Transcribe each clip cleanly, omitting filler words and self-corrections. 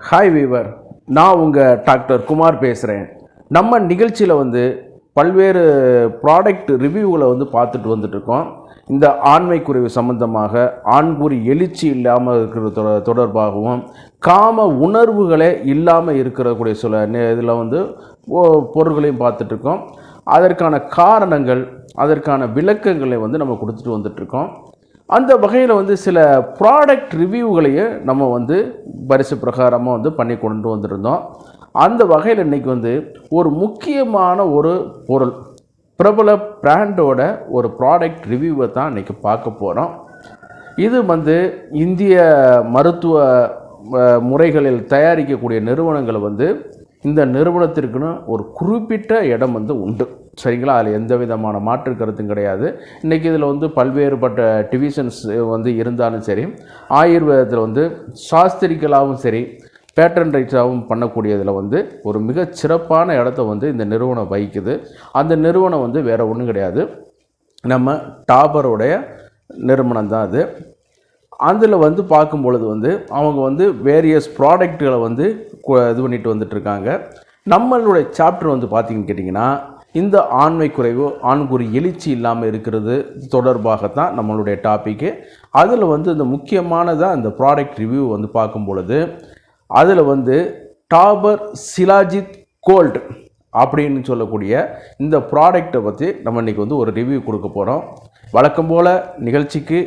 Hi viewer, நான் உங்கள் doctor Kumar பேசுகிறேன். நம்ம நிகழ்ச்சியில் பல்வேறு ப்ராடக்ட் ரிவ்யூகளை பார்த்துட்டு வந்துட்டுருக்கோம். இந்த ஆண்மை குறைவு சம்பந்தமாக, ஆண்குறி எழுச்சி இல்லாமல் இருக்கிற தொடர்பாகவும், காம உணர்வுகளே இல்லாமல் இருக்கிறக்கூடிய சில இதில் பொருட்களையும் பார்த்துட்ருக்கோம். அதற்கான காரணங்கள், அதற்கான விளக்கங்களை நம்ம கொடுத்துட்டு வந்துட்ருக்கோம். அந்த வகையில் சில ப்ராடக்ட் ரிவ்யூகளையும் நம்ம வரிசை பிரகாரமாக பண்ணி கொண்டு வந்திருந்தோம். அந்த வகையில் இன்றைக்கி ஒரு முக்கியமான ஒரு பொருள், பிரபல பிராண்டோட ஒரு ப்ராடக்ட் ரிவ்யூவை தான் இன்றைக்கி பார்க்க போகிறோம். இது இந்திய மருத்துவ முறைகளில் தயாரிக்கக்கூடிய நிறுவனங்களை இந்த நிறுவனத்திற்குன்னு ஒரு குறிப்பிட்ட இடம் உண்டு. சரிங்களா? அதில் எந்த விதமான மாற்று கருத்தும் கிடையாது. இன்றைக்கி இதில் பல்வேறுபட்ட டிவிஷன்ஸ் இருந்தாலும் சரி, ஆயுர்வேதத்தில் சாஸ்திரிக்கலாகவும் சரி, பேட்டன் ரைட்ஸாகவும் பண்ணக்கூடியதில் ஒரு மிக சிறப்பான இடத்த இந்த நிறுவனம் வகிக்குது. அந்த நிறுவனம் வேறு ஒன்றும் கிடையாது, நம்ம டாபருடைய நிறுவனம் தான் அது. அதில் பார்க்கும் பொழுது அவங்க வேரியஸ் ப்ராடக்ட்களை இது பண்ணிட்டு வந்துட்டுருக்காங்க. நம்மளுடைய சாப்டர் பார்த்திங்கன்னு கேட்டிங்கன்னா, இந்த ஆண்மை குறைவு, ஆண்குறி எழுச்சி இல்லாமல் இருக்கிறது தொடர்பாகத்தான் நம்மளுடைய டாப்பிக்கு. அதில் இந்த முக்கியமானதாக இந்த ப்ராடக்ட் ரிவ்யூ பார்க்கும் பொழுது, அதில் டாபர் சிலாஜித் கோல்டு அப்படின்னு சொல்லக்கூடிய இந்த ப்ராடக்டை பற்றி நம்ம இன்றைக்கி ஒரு ரிவ்யூ கொடுக்க போகிறோம். வழக்கம் போல் நிகழ்ச்சிக்கு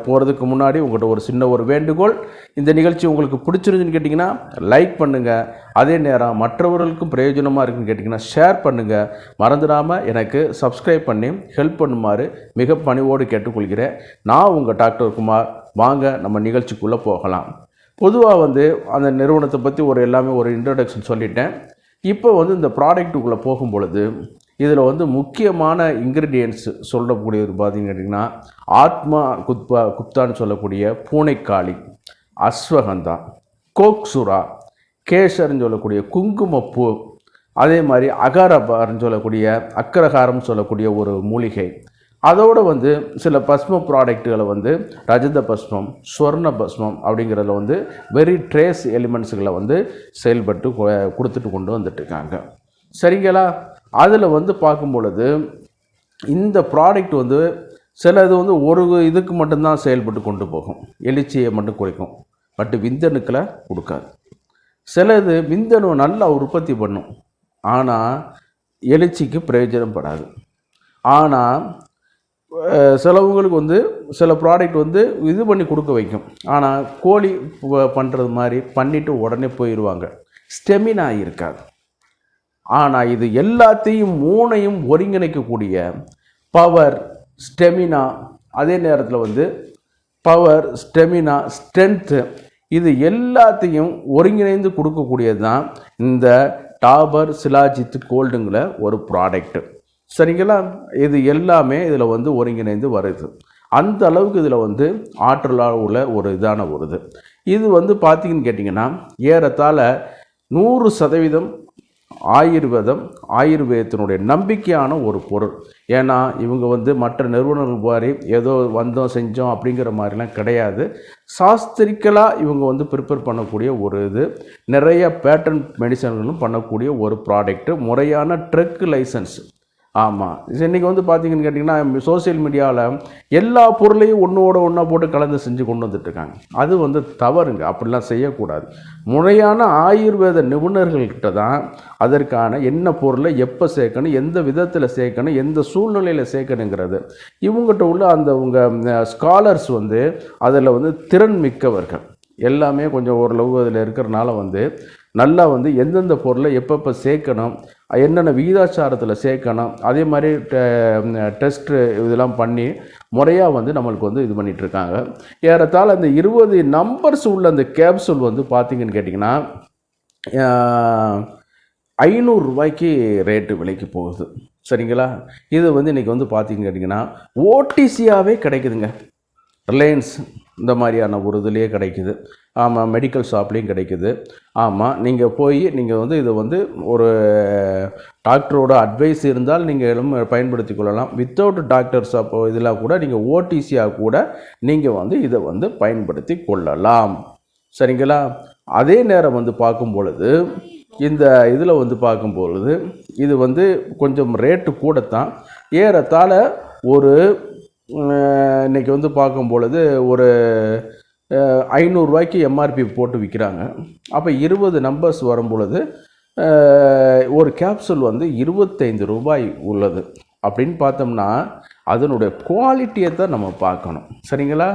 போகிறதுக்கு முன்னாடி உங்கள்கிட்ட ஒரு சின்ன ஒரு வேண்டுகோள். இந்த நிகழ்ச்சி உங்களுக்கு பிடிச்சிருந்துன்னு கேட்டிங்கன்னா லைக் பண்ணுங்கள். அதே நேரம் மற்றவர்களுக்கும் பிரயோஜனமாக இருக்குன்னு கேட்டிங்கன்னா ஷேர் பண்ணுங்கள். மறந்துடாமல் எனக்கு சப்ஸ்கிரைப் பண்ணி ஹெல்ப் பண்ணுமாறு மிக பணிவோடு கேட்டுக்கொள்கிறேன். நான் உங்கள் டாக்டர் குமார். வாங்க நம்ம நிகழ்ச்சிக்குள்ளே போகலாம். பொதுவாக அந்த நிறுவனத்தை பற்றி எல்லாமே ஒரு இன்ட்ரடக்ஷன் சொல்லிட்டேன். இப்போ இந்த ப்ராடக்ட்டுக்குள்ளே போகும் பொழுது, இதில் முக்கியமான இன்க்ரீடியன்ட்ஸ் சொல்லக்கூடியது பார்த்திங்கன்னு கேட்டிங்கன்னா, ஆத்மா குப்தான்னு சொல்லக்கூடிய பூனைக்காளி, அஸ்வகந்தா, கோக்சுரா, கேசர்னு சொல்லக்கூடிய குங்குமப்பூ, அதே மாதிரி அகாரபார்னு சொல்லக்கூடிய அக்கரகாரம்னு சொல்லக்கூடிய ஒரு மூலிகை, அதோடு சில பஸ்ம ப்ராடக்ட்டுகளை ரஜத பஸ்மம், ஸ்வர்ண பஸ்மம் அப்படிங்கிறதுல வெரி ட்ரேஸ் எலிமெண்ட்ஸுகளை செயல்பட்டு கொடுத்துட்டு கொண்டு வந்துட்டுருக்காங்க. சரிங்களா? அதில் பார்க்கும் பொழுது இந்த ப்ராடக்ட் சில இது ஒரு இதுக்கு மட்டும்தான் செயல்பட்டு கொண்டு போகும், எழுச்சியை மட்டும் குறைக்கும். பட் விந்தணுக்களை கொடுக்காது. சில இது விந்தணு நல்லா உற்பத்தி பண்ணும், ஆனால் எழுச்சிக்கு பிரயோஜனப்படாது. ஆனால் சிலவங்களுக்கு சில ப்ராடக்ட் இது பண்ணி கொடுக்க வைக்கும், ஆனால் கோழி பண்ணுறது மாதிரி பண்ணிவிட்டு உடனே போயிடுவாங்க, ஸ்டெமினா இருக்காது. ஆனால் இது எல்லாத்தையும் மூணையும் ஒருங்கிணைக்கக்கூடிய பவர், ஸ்டெமினா, அதே நேரத்தில் பவர், ஸ்டெமினா, ஸ்ட்ரென்த்து, இது எல்லாத்தையும் ஒருங்கிணைந்து கொடுக்கக்கூடியது தான் இந்த டாபர் சிலாஜித் கோல்டுங்கிற ஒரு ப்ராடக்ட்டு. சரிங்களா? இது எல்லாமே இதில் ஒருங்கிணைந்து வருது. அந்த அளவுக்கு இதில் ஆற்றலாக உள்ள ஒரு இதான ஒரு இது பார்த்திங்கன்னு கேட்டிங்கன்னா, ஏறத்தாழ 100% ஆயுர்வேதத்தினுடைய நம்பிக்கையான ஒரு பொருள். ஏன்னா இவங்க மற்ற நிறுவனங்கள் மாதிரி ஏதோ வந்தோம் செஞ்சோம் அப்படிங்கிற மாதிரிலாம் கிடையாது. சாஸ்திரிக்கலாக இவங்க ப்ரிப்பேர் பண்ணக்கூடிய ஒரு இது, நிறைய பேட்டன் மெடிசன்களும் பண்ணக்கூடிய ஒரு ப்ராடக்ட்டு, முறையான ட்ரக் லைசன்ஸ். ஆமாம், இன்றைக்கி பார்த்திங்கன்னு கேட்டிங்கன்னா, சோசியல் மீடியாவில் எல்லா பொருளையும் ஒன்றா போட்டு கலந்து செஞ்சு கொண்டு வந்துட்டுருக்காங்க. அது தவறுங்க, அப்படிலாம் செய்யக்கூடாது. முறையான ஆயுர்வேத நிபுணர்கள்கிட்ட தான் அதற்கான என்ன பொருளை எப்போ சேர்க்கணும், எந்த விதத்தில் சேர்க்கணும், எந்த சூழ்நிலையில் சேர்க்கணுங்கிறது இவங்ககிட்ட உள்ள அந்த உங்கள் ஸ்காலர்ஸ் அதில் திறன் மிக்கவர்கள் எல்லாமே கொஞ்சம் ஓரளவு அதில் இருக்கிறனால நல்லா எந்தெந்த பொருளை எப்பப்போ சேர்க்கணும், என்னென்ன விகிதாச்சாரத்தில் சேர்க்கணும், அதே மாதிரி டெஸ்ட்டு இதெல்லாம் பண்ணி முறையாக நம்மளுக்கு இது பண்ணிகிட்ருக்காங்க. ஏறத்தாழ அந்த 20 நம்பர்ஸ் உள்ள அந்த கேப்சூல் பார்த்திங்கன்னு கேட்டிங்கன்னா 500 ரூபாய்க்கு ரேட்டு விலைக்கு போகுது. சரிங்களா? இது இன்றைக்கி பார்த்திங்கன்னு கேட்டிங்கன்னா ஓடிசியாகவே கிடைக்குதுங்க. ரிலையன்ஸ் இந்த மாதிரியான ஒரு இதுலேயே கிடைக்குது. ஆமாம், மெடிக்கல் ஷாப்லேயும் கிடைக்குது. ஆமாம், நீங்கள் போய் நீங்கள் இதை ஒரு டாக்டரோட அட்வைஸ் இருந்தால் நீங்கள் பயன்படுத்தி கொள்ளலாம். வித்தவுட் டாக்டர்ஸ் அப்போ இதெல்லாம் கூட நீங்கள் ஓடிசியாக கூட நீங்கள் இதை பயன்படுத்தி கொள்ளலாம். சரிங்களா? அதே நேரம் வந்து பார்க்கும் பொழுது இந்த இதில் வந்து பார்க்கும் பொழுது இது வந்து கொஞ்சம் ரேட்டு கூடத்தான், ஏறத்தாழ ஒரு இன்றைக்கி வந்து பார்க்கும் பொழுது ஒரு 500 ரூபாய்க்கு எம்ஆர்பி போட்டு விற்கிறாங்க. அப்போ 20 நம்பர்ஸ் வரும் பொழுது ஒரு கேப்சூல் வந்து 25 ரூபாய் உள்ளது அப்படின்னு பார்த்தோம்னா அதனுடைய குவாலிட்டியை தான் நம்ம பார்க்கணும். சரிங்களா?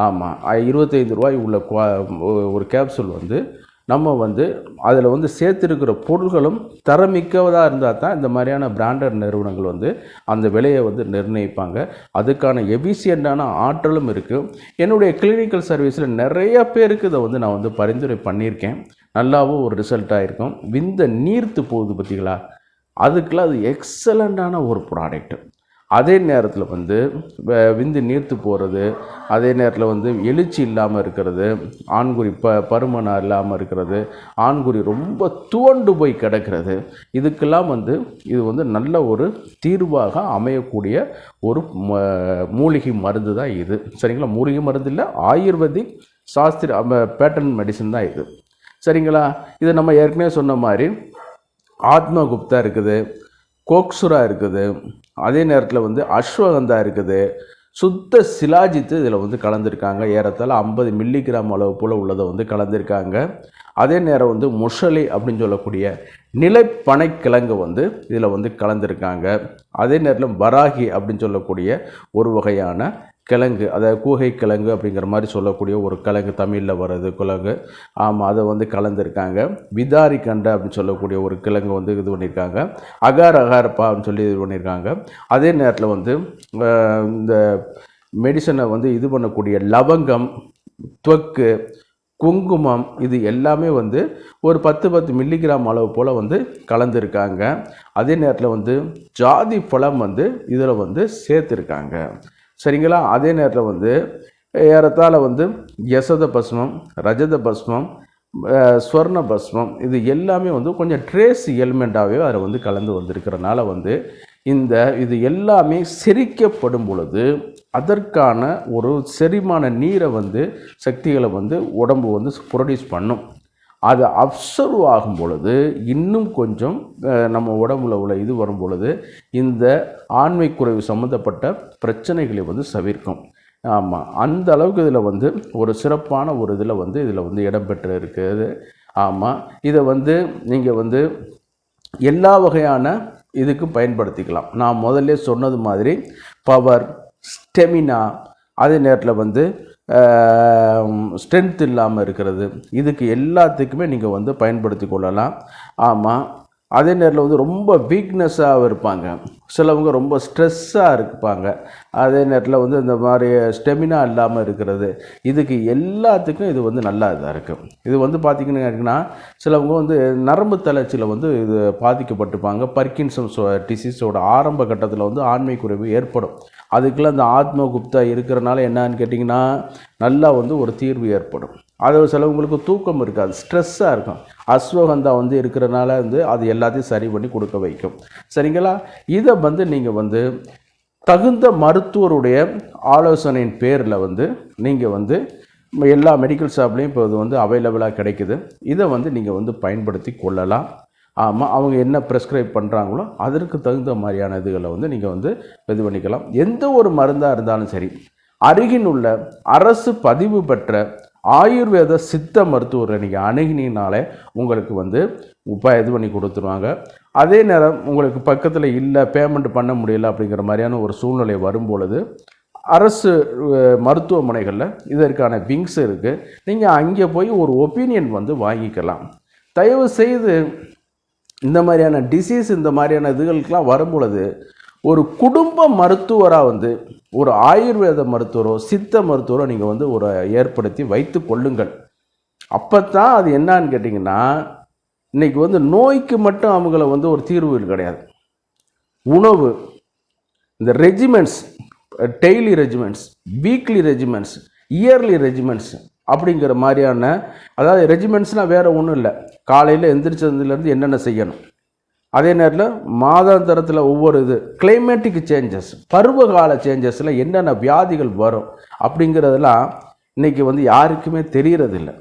ஆமாம், 25 ரூபாய் உள்ள ஒரு கேப்சூல் வந்து நம்ம வந்து அதில் வந்து சேர்த்துருக்கிற பொருள்களும் தரமிக்கதாக இருந்தால் தான் இந்த மாதிரியான பிராண்டட் நிறுவனங்கள் வந்து அந்த விலையை வந்து நிர்ணயிப்பாங்க. அதுக்கான எஃபிஷியண்டான ஆற்றலும் இருக்குது. என்னுடைய கிளினிக்கல் சர்வீஸில் நிறைய பேருக்கு இதை வந்து நான் வந்து பரிந்துரை பண்ணியிருக்கேன். நல்லாவும் ஒரு ரிசல்ட்டாக இருக்கும். விந்த நீர்த்து போகுது பார்த்திங்களா, அதுக்கெல்லாம் அது எக்ஸலண்ட்டான ஒரு ப்ராடக்ட்டு. அதே நேரத்தில் வந்து விந்து நீர்த்து போகிறது, அதே நேரத்தில் வந்து எழுச்சி இல்லாமல் இருக்கிறது, ஆண்குறி பருமனாக இல்லாமல் இருக்கிறது, ஆண்குறி ரொம்ப துவண்டு போய் கிடக்கிறது, இதுக்கெல்லாம் வந்து இது வந்து நல்ல ஒரு தீர்வாக அமையக்கூடிய ஒரு மூலிகை மருந்து தான் இது. சரிங்களா? மூலிகை மருந்து இல்லை, ஆயுர்வேதிக் சாஸ்திர பேட்டர்ன் மெடிசன் தான் இது. சரிங்களா? இது நம்ம ஏற்கனவே சொன்ன மாதிரி ஆத்மகுப்தா இருக்குது, கோக்சுரா இருக்குது, அதே நேரத்தில் வந்து அஸ்வகந்தா இருக்குது, சுத்த சிலாஜித்து இதில் வந்து கலந்துருக்காங்க. ஏறத்தாழ 50 மில்லிகிராம் அளவு போல் உள்ளதை வந்து கலந்துருக்காங்க. அதே நேரம் வந்து முஷலி அப்படின்னு சொல்லக்கூடிய நிலைப்பனைக்கிழங்கு வந்து இதில் வந்து கலந்துருக்காங்க. அதே நேரத்தில் வராகி அப்படின்னு சொல்லக்கூடிய ஒரு வகையான கிழங்கு, அதாவது கூகை கிழங்கு அப்படிங்கிற மாதிரி சொல்லக்கூடிய ஒரு கிழங்கு, தமிழில் வர்றது கிழங்கு. ஆமாம், அதை வந்து கலந்துருக்காங்க. விதாரி கண்டை அப்படின்னு சொல்லக்கூடிய ஒரு கிழங்கு வந்து இது பண்ணியிருக்காங்க. அகாரப்பா அப்படின்னு சொல்லி இது பண்ணியிருக்காங்க. அதே நேரத்தில் வந்து இந்த மெடிசனை வந்து இது பண்ணக்கூடிய லவங்கம், துவக்கு, குங்குமம், இது எல்லாமே வந்து ஒரு 10 மில்லிகிராம் அளவு போல் வந்து கலந்துருக்காங்க. அதே நேரத்தில் வந்து ஜாதி பழம் வந்து இதில் வந்து சேர்த்துருக்காங்க. சரிங்களா? அதே நேரத்தில் வந்து ஏறத்தாழ வந்து யசத பஸ்மம், ரஜத பஸ்மம், ஸ்வர்ண பஸ்மம், இது எல்லாமே வந்து கொஞ்சம் ட்ரேஸ் எலிமெண்ட்டாகவே அதில் வந்து கலந்து வந்திருக்கிறனால வந்து இது எல்லாமே செரிக்கப்படும் பொழுது அதற்கான ஒரு செரிமான நீரை வந்து சக்திகளை வந்து உடம்பு வந்து ப்ரொடியூஸ் பண்ணும். அது அப்சர்வ் ஆகும் பொழுது இன்னும் கொஞ்சம் நம்ம உடம்புல உள்ள இது வரும் பொழுது இந்த ஆண்மை குறைவு சம்மந்தப்பட்ட பிரச்சனைகளை வந்து தவிர்க்கும். ஆமாம், அந்த அளவுக்கு இதில் வந்து ஒரு சிறப்பான ஒரு இதில் வந்து இடம்பெற்று இருக்குது. ஆமாம், இதை வந்து நீங்கள் வந்து எல்லா வகையான இதுக்கும் பயன்படுத்திக்கலாம். நான் முதல்ல சொன்னது மாதிரி பவர், ஸ்டெமினா, அதே நேரத்தில் வந்து ஸ்ட்ரென்த் இல்லாமல் இருக்கிறது, இதுக்கு எல்லாத்துக்குமே நீங்கள் வந்து பயன்படுத்தி கொள்ளலாம். ஆமாம், அதே நேரத்தில் வந்து ரொம்ப வீக்னஸாக இருப்பாங்க, சிலவங்க ரொம்ப ஸ்ட்ரெஸ்ஸாக இருப்பாங்க, அதே நேரத்தில் வந்து இந்த மாதிரி ஸ்டெமினா இல்லாமல் இருக்கிறது, இதுக்கு எல்லாத்துக்கும் இது வந்து நல்லா இதாக இருக்குது. இது வந்து பார்த்திங்கன்னா சிலவங்க வந்து நரம்பு தளர்ச்சியில் வந்து இது பாதிக்கப்பட்டிருப்பாங்க. பர்கின்சன்ஸ் டிசீஸோட ஆரம்ப கட்டத்தில் வந்து ஆண்மை குறைவு ஏற்படும். அதுக்கெல்லாம் இந்த ஆத்மகுப்தா இருக்கிறனால என்னான்னு கேட்டிங்கன்னா நல்லா வந்து ஒரு தீர்வு ஏற்படும். அது சிலவங்களுக்கு தூக்கம் இருக்காது, ஸ்ட்ரெஸ்ஸாக இருக்கும். அஸ்வகந்தா வந்து இருக்கிறனால வந்து அது எல்லாத்தையும் சரி பண்ணி கொடுக்க வைக்கும். சரிங்களா? இதை வந்து நீங்கள் வந்து தகுந்த மருத்துவருடைய ஆலோசனையின் பேரில் வந்து நீங்கள் வந்து எல்லா மெடிக்கல் ஷாப்லேயும் இப்போ இது வந்து அவைலபிளாக கிடைக்குது. இதை வந்து நீங்கள் வந்து பயன்படுத்தி கொள்ளலாம். ஆமாம், அவங்க என்ன ப்ரெஸ்கிரைப் பண்ணுறாங்களோ அதற்கு தகுந்த மாதிரியான இதுகளை வந்து நீங்கள் வந்து இது பண்ணிக்கலாம். எந்த ஒரு மருந்தாக இருந்தாலும் சரி, அருகில் உள்ள அரசு பதிவு பெற்ற ஆயுர்வேத சித்த மருத்துவரை நீங்கள் அணுகினாலே உங்களுக்கு வந்து இது பண்ணி கொடுத்துருவாங்க. அதே நேரம் உங்களுக்கு பக்கத்தில் இல்லை, பேமெண்ட் பண்ண முடியல அப்படிங்கிற மாதிரியான ஒரு சூழ்நிலை வரும்பொழுது அரசு மருத்துவமனைகளில் இதற்கான விங்ஸ் இருக்குது. நீங்கள் அங்கே போய் ஒரு ஒப்பீனியன் வந்து வாங்கிக்கலாம். தயவு செய்து இந்த மாதிரியான டிசீஸ், இந்த மாதிரியான இதுகளுக்கெல்லாம் வரும்பொழுது ஒரு குடும்ப மருத்துவராக வந்து ஒரு ஆயுர்வேத மருத்துவரோ சித்த மருத்துவரோ நீங்கள் வந்து ஒரு ஏற்படுத்தி வைத்து கொள்ளுங்கள். அப்போ தான் அது என்னான்னு கேட்டிங்கன்னா, இன்றைக்கி வந்து நோய்க்கு மட்டும் அவங்கள வந்து ஒரு தீர்வு கிடையாது. உணவு, இந்த regiments, daily regiments, weekly regiments, yearly regiments அப்படிங்கிற மாதிரியான, அதாவது ரெஜிமெண்ட்ஸ்னால் வேறு ஒன்றும் இல்லை, காலையில் எந்திரிச்சதுலேருந்து என்னென்ன செய்யணும், அதே நேரத்தில் மாதாந்திரத்தில் ஒவ்வொரு கிளைமேட்டிக் சேஞ்சஸ், பருவகால சேஞ்சஸில் என்னென்ன வியாதிகள் வரும் அப்படிங்கிறதெல்லாம் இன்றைக்கி வந்து யாருக்குமே தெரியறதில்லை.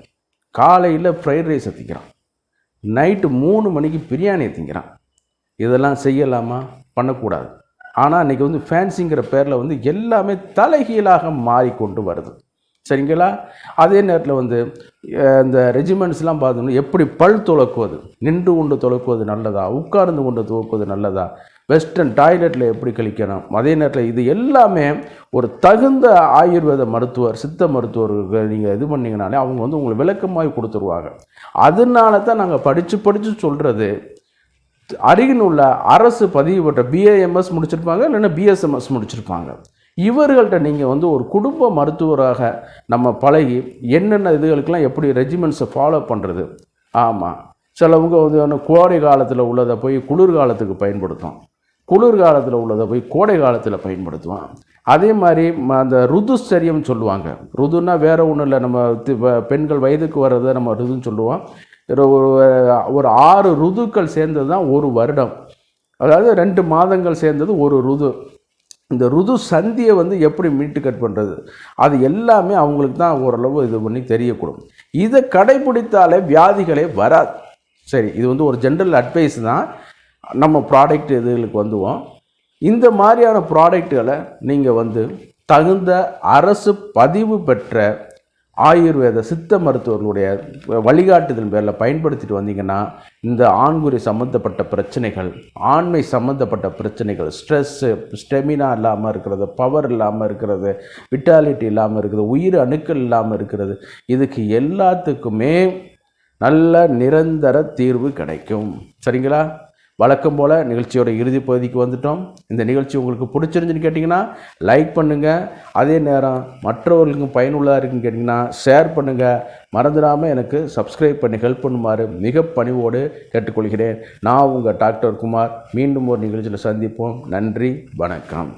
காலையில் ஃப்ரைட் ரைஸை திங்கிறான், நைட்டு 3 மணிக்கு பிரியாணியை திங்கிறான். இதெல்லாம் செய்யலாமா? பண்ணக்கூடாது. ஆனால் இன்றைக்கி வந்து ஃபேன்சிங்கிற பேரில் வந்து எல்லாமே தலைகீழாக மாறிக்கொண்டு வருது. சரிங்களா? அதே நேரத்தில் வந்து இந்த ரெஜிமெண்ட்ஸ்லாம் பார்த்தோம்னா எப்படி பல் துலக்குவது, நின்று கொண்டு துலக்குவது நல்லதா, உட்கார்ந்து கொண்டு துலக்குவது நல்லதா, வெஸ்டர்ன் டாய்லெட்டில் எப்படி கழிக்கணும், அதே நேரத்தில் இது எல்லாமே ஒரு தகுந்த ஆயுர்வேத மருத்துவர், சித்த மருத்துவர்கள் நீங்கள் இது பண்ணிங்கனாலே அவங்க வந்து உங்களுக்கு விளக்கமாக கொடுத்துருவாங்க. அதனால தான் நாங்கள் படித்து சொல்கிறது, அருகில் உள்ள அரசு பதிவு பெற்ற பிஏஎம்எஸ் முடிச்சிருப்பாங்க, இல்லைன்னா பிஎஸ்எம்எஸ் முடிச்சிருப்பாங்க. இவர்கள்ட்ட நீங்கள் வந்து ஒரு குடும்ப மருத்துவராக நம்ம பழகி என்னென்ன இதுகளுக்கெல்லாம் எப்படி ரெஜிமெண்ட்ஸை ஃபாலோ பண்ணுறது. ஆமாம், சிலவங்க வந்து கோடை காலத்தில் உள்ளதை போய் குளிர்காலத்துக்கு பயன்படுத்தும், குளிர்காலத்தில் உள்ளதை போய் கோடை காலத்தில் பயன்படுத்துவோம். அதே மாதிரி அந்த ருதுச்சரியம் சொல்லுவாங்க. ருதுன்னா வேறு ஒன்றும் இல்லை, நம்ம பெண்கள் வயதுக்கு வர்றதை நம்ம ருதுன்னு சொல்லுவோம். ஒரு 6 ருதுக்கள் சேர்ந்தது தான் ஒரு வருடம். அதாவது 2 மாதங்கள் சேர்ந்தது ஒரு ருது. இந்த ருது சந்தியை வந்து எப்படி மீட்டு கட் பண்ணுறது, அது எல்லாமே அவங்களுக்கு தான் ஓரளவு இது பண்ணி தெரியக்கூடும். இதை கடைபிடித்தாலே வியாதிகளே வராது. சரி, இது வந்து ஒரு ஜென்ரல் அட்வைஸ் தான். நம்ம ப்ராடக்ட் இதுகளுக்கு வந்துவோம். இந்த மாதிரியான ப்ராடக்டுகளை நீங்கள் வந்து தகுந்த அரசு பதிவு பெற்ற ஆயுர்வேத சித்த மருத்துவர்களுடைய வழிகாட்டுதல் பேரில் பயன்படுத்திட்டு வந்தீங்கன்னா இந்த ஆண்குறி சம்மந்தப்பட்ட பிரச்சனைகள், ஆண்மை சம்மந்தப்பட்ட பிரச்சனைகள், ஸ்ட்ரெஸ்ஸு, ஸ்டெமினா இல்லாமல் இருக்கிறது, பவர் இல்லாமல் இருக்கிறது, விட்டாலிட்டி இல்லாமல் இருக்கிறது, உயிர் அணுக்கள் இல்லாமல் இருக்கிறது, இதுக்கு எல்லாத்துக்குமே நல்ல நிரந்தர தீர்வு கிடைக்கும். சரிங்களா? வழக்கம் போல் நிகழ்ச்சியோட இறுதி பகுதிக்கு வந்துட்டோம். இந்த நிகழ்ச்சி உங்களுக்கு பிடிச்சிருந்துன்னு கேட்டிங்கன்னா லைக் பண்ணுங்கள். அதே நேரம் மற்றவர்களுக்கும் பயனுள்ளதாக இருக்குன்னு கேட்டிங்கன்னா ஷேர் பண்ணுங்கள். மறந்துடாமல் எனக்கு சப்ஸ்கிரைப் பண்ணி ஹெல்ப் பண்ணுமாறு மிக பணிவோடு கேட்டுக்கொள்கிறேன். நான் உங்கள் டாக்டர் குமார். மீண்டும் ஒரு நிகழ்ச்சியில் சந்திப்போம். நன்றி, வணக்கம்.